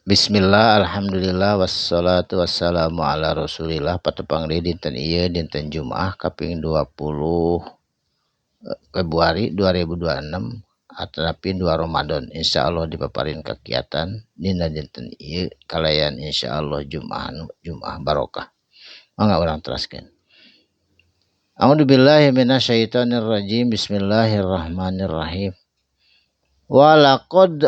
Bismillah, alhamdulillah, wassalatu wassalamu ala rasulillah. Patepang di dinten ieu dinten Jumaah kaping 20 Februari 2026 atanapi 2 Ramadan. Insyaallah dipaparin kegiatan dina dinten ieu kalayan insyaallah Jumaah barokah. Mangga urang teraskeun. A'udzubillahi minasyaitonirrajim. Bismillahirrahmanirrahim. Walaqad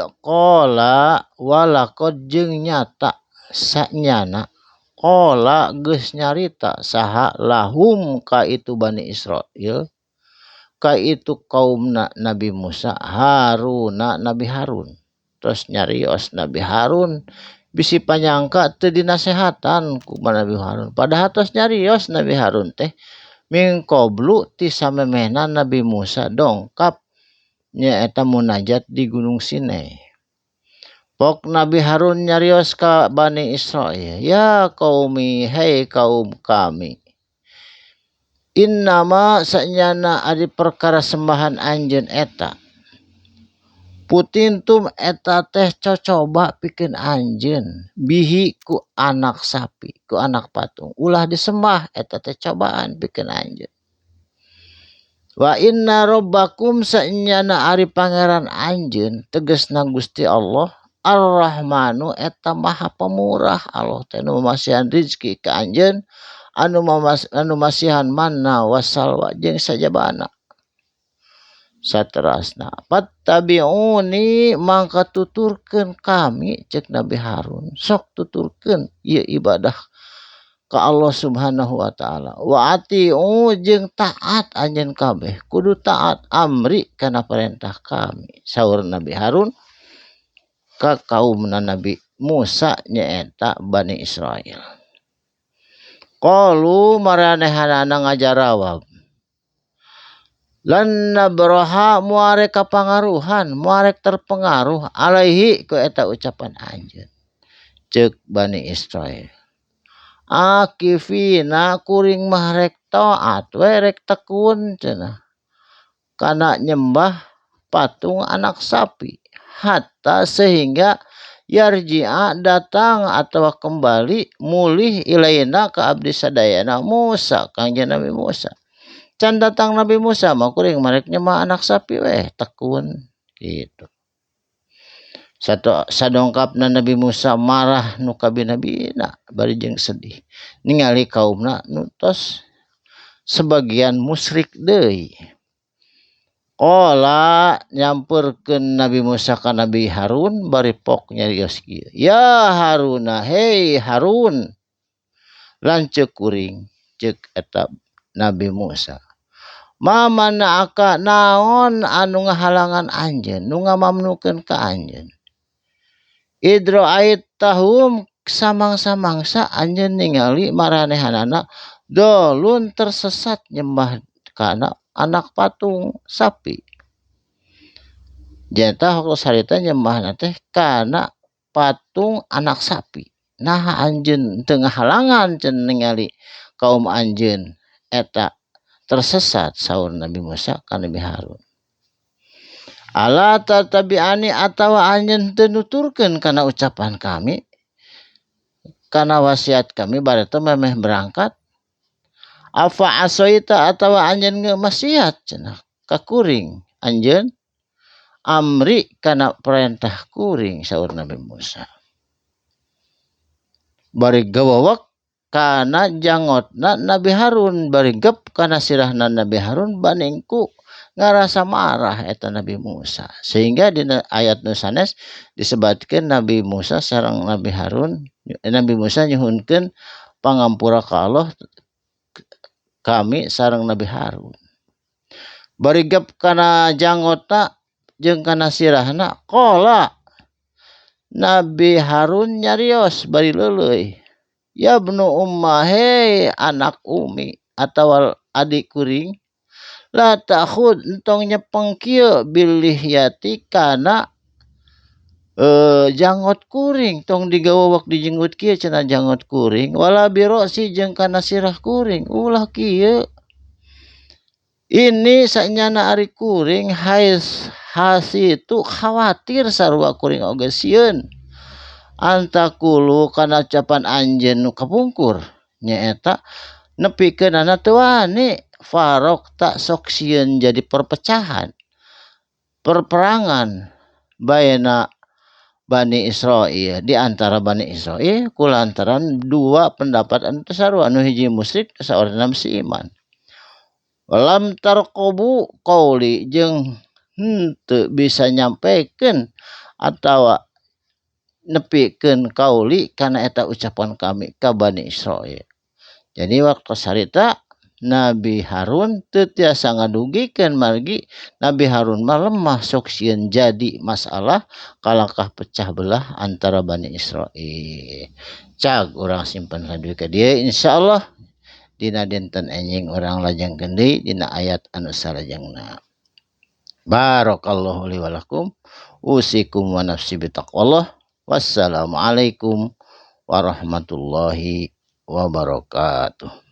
jeung nyata sanyana qala geus nyarita saha lahum ka itu Bani Israil ka itu kaumna Nabi Musa Haruna Nabi Harun. Terus nyarios Nabi Harun bisi panyangka teu dinasehatan ku Nabi Harun, padahal tos nyarios Nabi Harun teh mingkoblu ti samemehna Nabi Musa dongkap nyaeta munajat di Gunung Sinai. Pok Nabi Harun nyarios ka Bani Israil, ya qaumi, hei kaum kami, innama sanyana ari perkara sembahan anjeun eta, putintum eta teh cocoba pikeun anjeun bihi ku anak sapi, ku anak patung, ulah disembah eta teh cobaan pikeun anjeun. Wa inna rabbakum sanyana ari pangeran anjeun tegasna Gusti Allah Ar-Rahmanu eta maha pemurah. Allah teh nu mamasihan rezeki ka anjeun anu masihan manna wasalwa jeung sajabana. Saterasna fattabi'uni mangka tuturkeun kami ceuk Nabi Harun, sok tuturkeun ieu ibadah ka Allah Subhanahu wa taala. Wa ati'u jeung taat anjeun kabeh, kudu taat amri kana perintah kami. Saur Nabi Harun ka kaumna Nabi Musa nyaeta Bani Israil. Qalu maranehanana ngajarawab, lan nabraha muarek kapangaruhan, muarek terpengaruh alaihi ku eta ucapan anjeun ceuk Bani Israil. Akifina kuring mah rek taat we rek tekun cenah kana nyembah patung anak sapi hatta sehingga yarji'a datang atau kembali mulih ilaina ka abdi sadayana Musa kangjeng Nabi Musa. Can datang Nabi Musa mah kuring mah rek nyembah anak sapi we tekun gitu. Sadongkapna Nabi Musa marah nu kabina-bina bari jeung sedih ningali kaumna nu tos sebagian musyrik deui. Qala nyamperkeun Nabi Musa ka Nabi Harun bari pok nyarios kieu, ya Haruna, hei Harun, lanceuk kuring ceuk eta Nabi Musa, ma mana'aka naon anu ngahalangan anjeun, nu ngamamnukeun ka anjeun, idro'ait tahum samang-samangsa anjeun ningali maranehanana dolun tersesat nyembah kana anak patung sapi. Jenta hok sarita nyembahna teh kana patung anak sapi. Nah anjeun teu ngahalangan cenah ningali kaum anjeun eta tersesat, saur Nabi Musa ka Nabi Harun. Ala tatabi'ani atawa anjeun teu nuturkeun kana ucapan kami, kana wasiat kami bari teh memeh berangkat. Afa asoita atawa anjeun ngemaksiat cenah ka kuring anjeun amri kana perintah kuring, saur Nabi Musa. Bari gawawak kana jangotna Nabi Harun, bari gep kana sirahna Nabi Harun baningku ngarasa marah eta Nabi Musa, sehingga di ayat nu sanes disebutkeun Nabi Musa sareng Nabi Harun, Nabi Musa nyuhunkeun pangampura ka Allah kami sareng Nabi Harun. Bari gep kana janggotna jeung kana sirahna qala Nabi Harun nyarios bari leuleuy, ya ibnu umma, hei anak umi atawa adik kuring, la ta'khud entong nyepeng kieu bilihyati kana janggot kuring, tong digawawak di jenggot kieu cenah janggot kuring, wala birosi jeung kana sirah kuring, ulah kieu. Ini sanyana ari kuring hasitu khawatir sarua kuring oge sieun antakulu kana ucapan anjeun nu kapungkur nyaeta nepikeun anak teu wani farok tak sok sieun jadi perpecahan perperangan baina Bani Israil di antara Bani Israil kulantaran dua pendapat anu sarua anu hiji musyrik saurana masih iman. Lam tarkobu qauli jeung henteu bisa nyampaikan atawa nepikeun kauli kana eta ucapan kami ka Bani Israil. Jadi waktu sarita Nabi Harun teu tiasa ngadugikeun margi Nabi Harun mah lemah sok sieun jadi masalah kalangkah pecah belah antara Bani Israil. Cag urang simpen saduy ka dieu insyaallah dina dinten enjing urang lajengkeun deui dina ayat anu salajengna. Barakallahu li wa lakum usikum wa nafsi bitaqwallah. Wassalamualaikum warahmatullahi wabarakatuh.